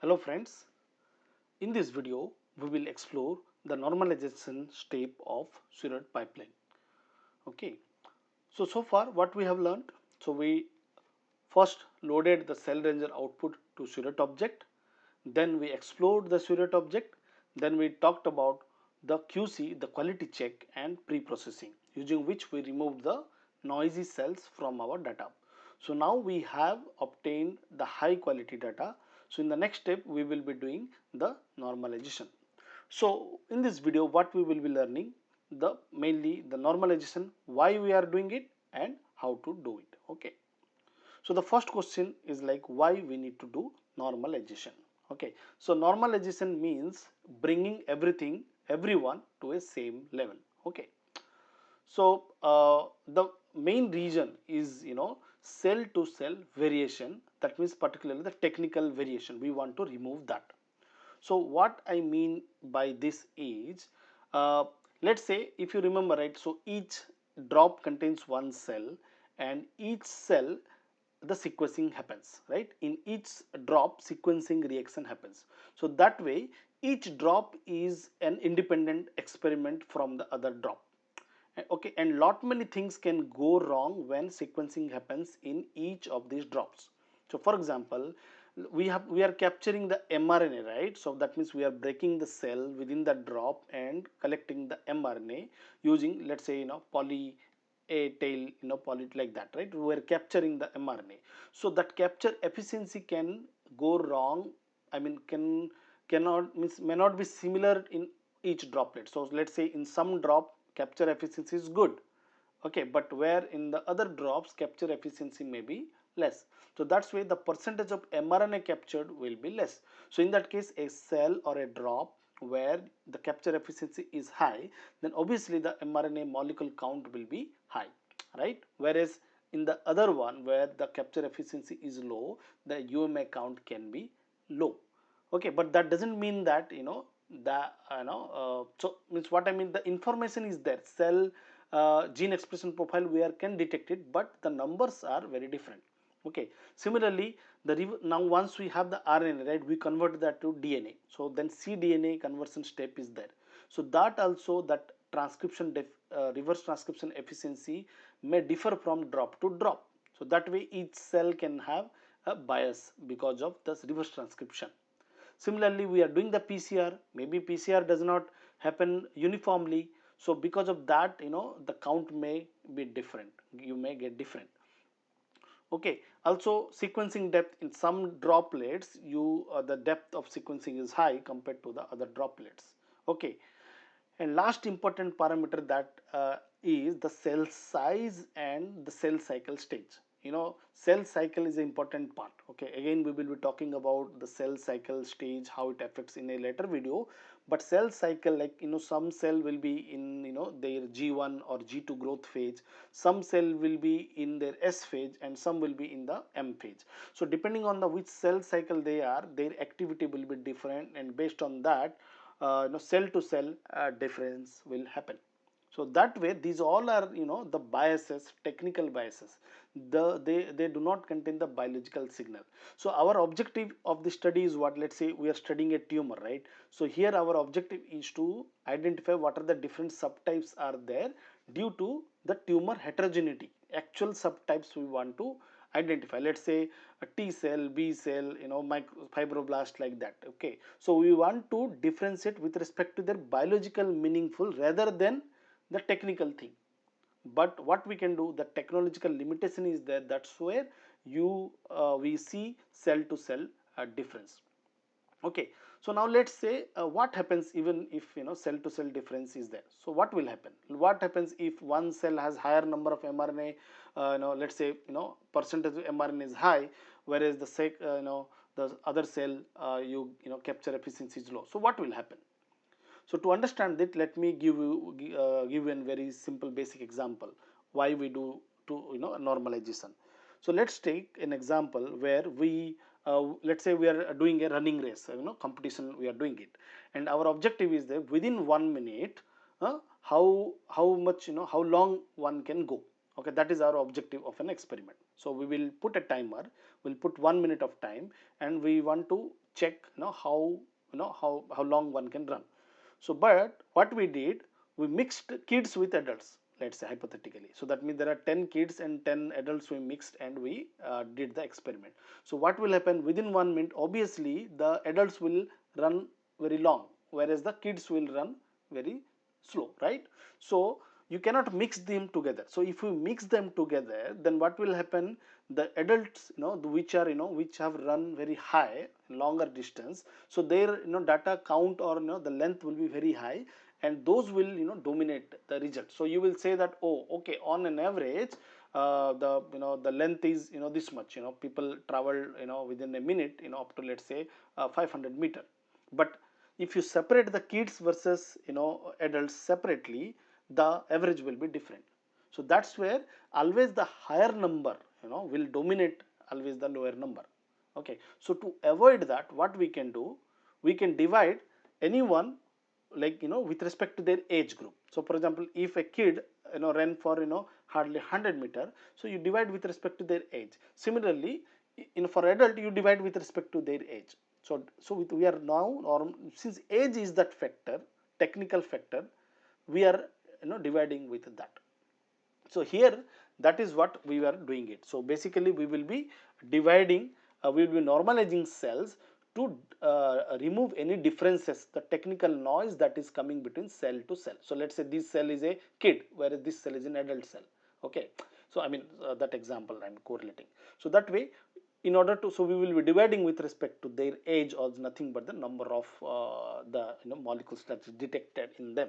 Hello friends, in this video we will explore the normalization step of Seurat pipeline. Okay, so far what we have learned, we first loaded the cell ranger output to Seurat object, then we explored the Seurat object, then we talked about the QC, the quality check and pre-processing, using which we removed the noisy cells from our data. So now we have obtained the high quality data. So in the next step we will be doing the normalization. So in this video what we will be learning, the mainly the normalization, why we are doing it and how to do it. Okay. So the first question is like why we need to do normalization. Okay, so normalization means bringing everyone to a same level. Okay, so the main reason is cell to cell variation. That means particularly the technical variation. We want to remove that. So what I mean by this is, let's say if you remember, right, so each drop contains one cell and each cell the sequencing happens, right? In each drop sequencing reaction happens. So that way each drop is an independent experiment from the other drop. Okay, and lot many things can go wrong when sequencing happens in each of these drops. So for example, we are capturing the mRNA, right? So that means we are breaking the cell within the drop and collecting the mRNA using, let's say, poly a tail, poly like that, right? We are capturing the mRNA. So that capture efficiency can go wrong. I mean, cannot means may not be similar in each droplet. So let's say in some drop capture efficiency is good, okay, but where in the other drops capture efficiency may be less. So that's why the percentage of mRNA captured will be less. So in that case, a cell or a drop where the capture efficiency is high, then obviously the mRNA molecule count will be high, right? Whereas in the other one where the capture efficiency is low, the UMA count can be low. Okay, but that doesn't mean that so means what I mean, the information is there, cell gene expression profile we are can detect it, but the numbers are very different. Okay, similarly now once we have the RNA, right, we convert that to DNA, so then cDNA conversion step is there. So that also, that reverse transcription efficiency may differ from drop to drop. So that way each cell can have a bias because of this reverse transcription. Similarly, we are doing the PCR. Maybe PCR does not happen uniformly. So because of that, the count may be different. You may get different. Okay. Also, sequencing depth in some droplets, the depth of sequencing is high compared to the other droplets. Okay. And last important parameter that is the cell size and the cell cycle stage. Cell cycle is an important part. Okay, again we will be talking about the cell cycle stage, how it affects in a later video. But cell cycle, like some cell will be in their G1 or G2 growth phase, some cell will be in their S phase, and some will be in the M phase. So depending on the which cell cycle they are, their activity will be different, and based on that, cell to cell difference will happen. So that way these all are the biases, technical biases. They do not contain the biological signal. So our objective of the study is what? Let's say we are studying a tumor, right? So here our objective is to identify what are the different subtypes are there due to the tumor heterogeneity. Actual subtypes we want to identify. Let's say a T cell, B cell, fibroblast, like that. Okay, so we want to differentiate with respect to their biological meaningful rather than the technical thing. But what we can do, the technological limitation is there. That's where we see cell to cell difference. Okay, so now let's say what happens even if cell to cell difference is there. So what will happen? What happens if one cell has higher number of mRNA? Let's say percentage of mRNA is high, whereas the other cell capture efficiency is low. So what will happen? So to understand that, let me give you a very simple basic example why we do normalization. So let's take an example where we let's say we are doing a running race, competition we are doing it, and our objective is that within 1 minute, how much how long one can go. Okay, that is our objective of an experiment. So we will put a timer we'll put 1 minute of time, and we want to check how long one can run. So but what we did, we mixed kids with adults, let's say hypothetically. So that means there are 10 kids and 10 adults we mixed, and we did the experiment. So what will happen, within 1 minute obviously the adults will run very long, whereas the kids will run very slow, right? So you cannot mix them together. So if you mix them together, then what will happen, the adults which are which have run very high longer distance, so their data count, or the length will be very high, and those will dominate the result. So you will say that, oh okay, on an average the length is this much, people travel within a minute up to, let's say, 500 meter. But if you separate the kids versus adults separately, the average will be different. So that's where always the higher number will dominate always the lower number. Okay, so to avoid that, what we can do, we can divide anyone like with respect to their age group. So for example, if a kid ran for hardly 100 meter, so you divide with respect to their age. Similarly, for adult, you divide with respect to their age. So we are now, or since age is that factor, technical factor, we are dividing with that. So here, that is what we were doing it. So basically we will be dividing, we will be normalizing cells to remove any differences, the technical noise that is coming between cell to cell. So let's say this cell is a kid, whereas this cell is an adult cell. Okay, so I mean that example I am correlating. So that way, in order to, so we will be dividing with respect to their age, or nothing but the number of the molecules that is detected in them.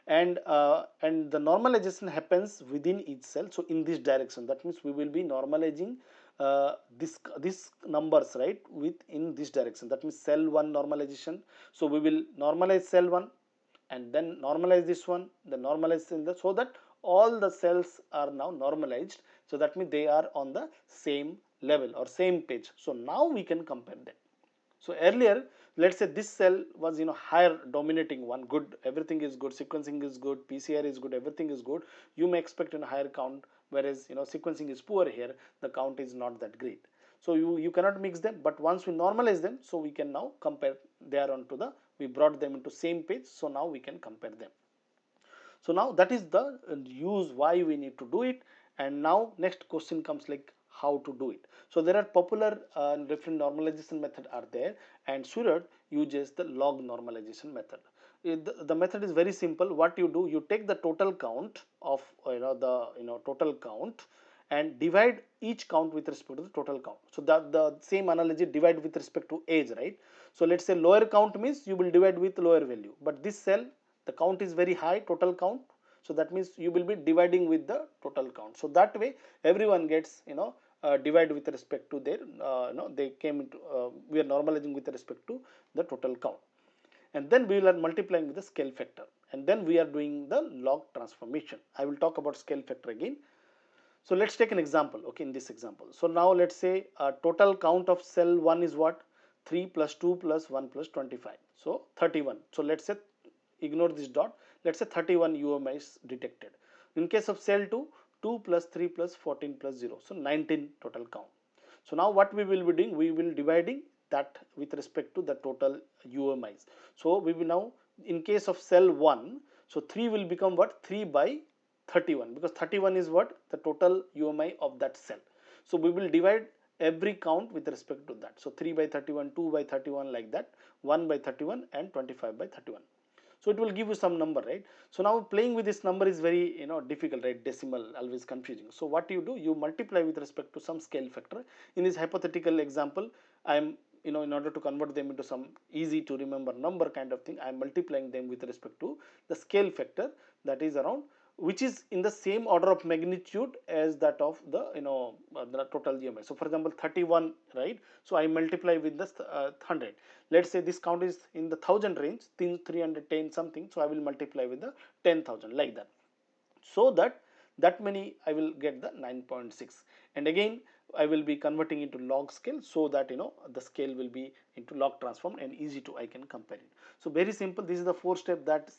And the normalization happens within each cell. So in this direction, that means we will be normalizing this numbers, right, in this direction. That means cell 1 normalization. So we will normalize cell 1 and then normalize this one, then normalize in the, so that all the cells are now normalized. So that means they are on the same level or same page. So now we can compare them. So earlier, let's say this cell was higher dominating one, good, everything is good, sequencing is good, PCR is good, everything is good. You may expect a higher count, whereas sequencing is poor here, the count is not that great. So you cannot mix them, but once we normalize them, so we can now compare. They are onto the, we brought them into same page, so now we can compare them. So now that is the use why we need to do it. And now next question comes like how to do it. So there are popular different normalization method are there, and Seurat uses the log normalization method. The method is very simple. What you do, you take the total count of the total count and divide each count with respect to the total count. So the same analogy, divide with respect to age, right? So let's say lower count means you will divide with lower value, but this cell, the count is very high, total count, so that means you will be dividing with the total count. So that way everyone gets divide with respect to their they came into we are normalizing with respect to the total count, and then we are multiplying with the scale factor, and then we are doing the log transformation. I will talk about scale factor again. So let's take an example. Okay, in this example, so now let's say total count of cell 1 is what, 3 plus 2 plus 1 plus 25, so 31. So let's say, ignore this dot, let's say 31 UMI is detected. In case of cell 2, 2 plus 3 plus 14 plus 0, so 19 total count. So now what we will be doing, we will dividing that with respect to the total UMIs. So we will now, in case of cell 1, so 3 will become what, 3 by 31, because 31 is what, the total UMI of that cell. So we will divide every count with respect to that. So 3 by 31, 2 by 31, like that, 1 by 31 and 25 by 31. So it will give you some number, right? So now playing with this number is very difficult, right? Decimal, always confusing. So what you do, you multiply with respect to some scale factor. In this hypothetical example, I am in order to convert them into some easy to remember number kind of thing, I am multiplying them with respect to the scale factor, that is around, which is in the same order of magnitude as that of the the total UMI. So for example 31, right? So I multiply with this 100. Let's say this count is in the 1000 range, 310 something, so I will multiply with the 10,000, like that, so that many I will get the 9.6. And again I will be converting into log scale, so that the scale will be into log transform and easy to I can compare it. So very simple, this is the 4-step that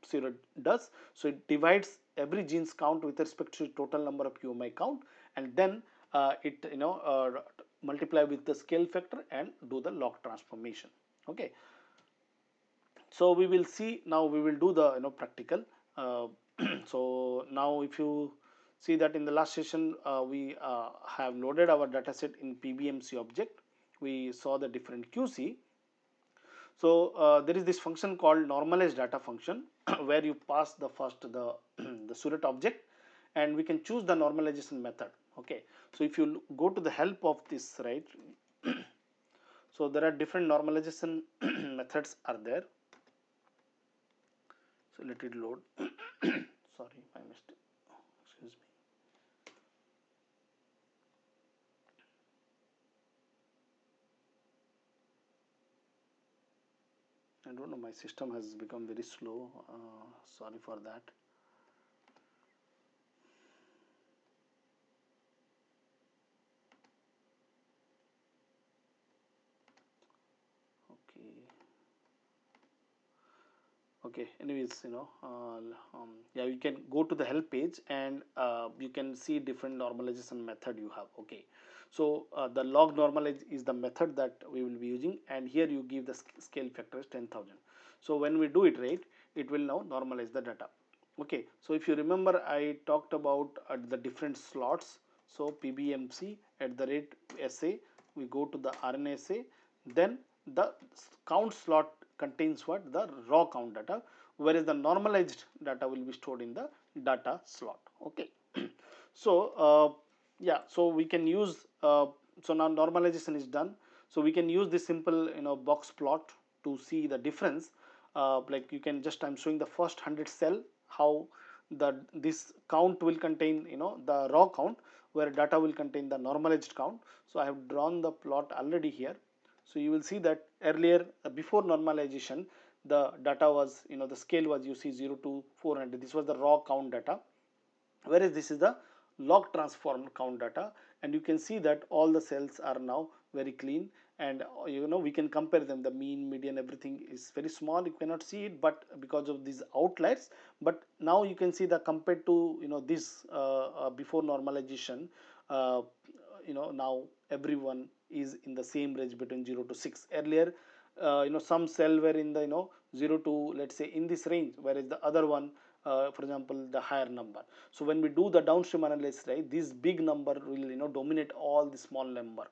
Seurat does. So it divides every genes count with respect to total number of UMI count, and then it multiply with the scale factor and do the log transformation. Okay, so we will see now, we will do the practical. uh, so now if you see that in the last session we have loaded our dataset in PBMC object. We saw the different QC. So there is this function called normalized data function where you pass the first the Seurat object, and we can choose the normalization method. Okay, so if you go to the help of this, right, so there are different normalization methods are there. So let it load. Sorry, my mistake. Excuse me. I don't know. My system has become very slow. Sorry for that. Okay. Okay, anyways, yeah, you can go to the help page, and you can see different normalization method you have. Okay, so the log normalize is the method that we will be using, and here you give the scale factor is 10,000. So when we do it, right, it will now normalize the data. Okay, so if you remember, I talked about the different slots. So PBMC at the rate SA, we go to the RNA-seq, then the count slot contains what, the raw count data, whereas the normalized data will be stored in the data slot. Okay, so yeah, so we can use so now normalization is done. So we can use this simple box plot to see the difference. Like you can just, I'm showing the first 100 cell, how the this count will contain the raw count, where data will contain the normalized count. So I have drawn the plot already here. So you will see that earlier, before normalization, the data was, the scale was, you see, 0 to 400. This was the raw count data, whereas this is the log transformed count data, and you can see that all the cells are now very clean, and we can compare them. The mean, median, everything is very small, you cannot see it, but because of these outliers. But now you can see that compared to this before normalization, uh, now everyone is in the same range between 0 to 6. Earlier, some cell were in the 0 to, let's say, in this range, whereas the other one, for example, the higher number. So when we do the downstream analysis, right, this big number will dominate all the small number.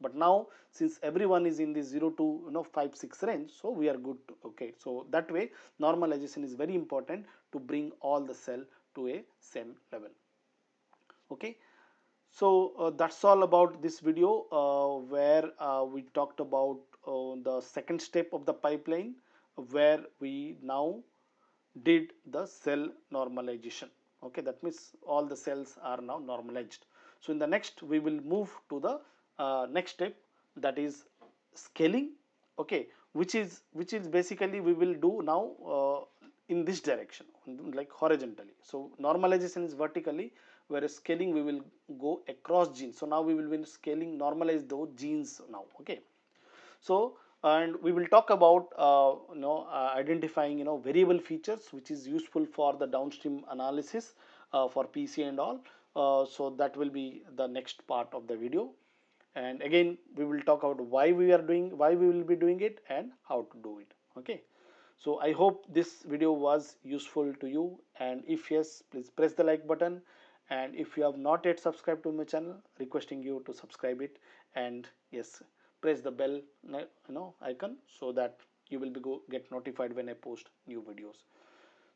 But now, since everyone is in the 0 to 5 6 range, so we are good to, okay. So that way normalization is very important to bring all the cell to a same level. Okay, so that's all about this video, where we talked about the second step of the pipeline, where we now did the cell normalization. Okay, that means all the cells are now normalized. So in the next, we will move to the next step, that is scaling. Okay, which is basically we will do now in this direction, like horizontally. So normalization is vertically, whereas scaling we will go across genes. So now we will be scaling, normalize those genes now. Okay, so and we will talk about identifying variable features, which is useful for the downstream analysis for PC and all. So that will be the next part of the video, and again we will talk about why we will be doing it and how to do it. Okay, so I hope this video was useful to you, and if yes, please press the like button, and if you have not yet subscribed to my channel, requesting you to subscribe it, and yes, press the bell icon, so that you will get notified when I post new videos.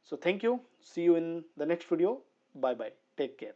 So thank you, see you in the next video. Bye bye, take care.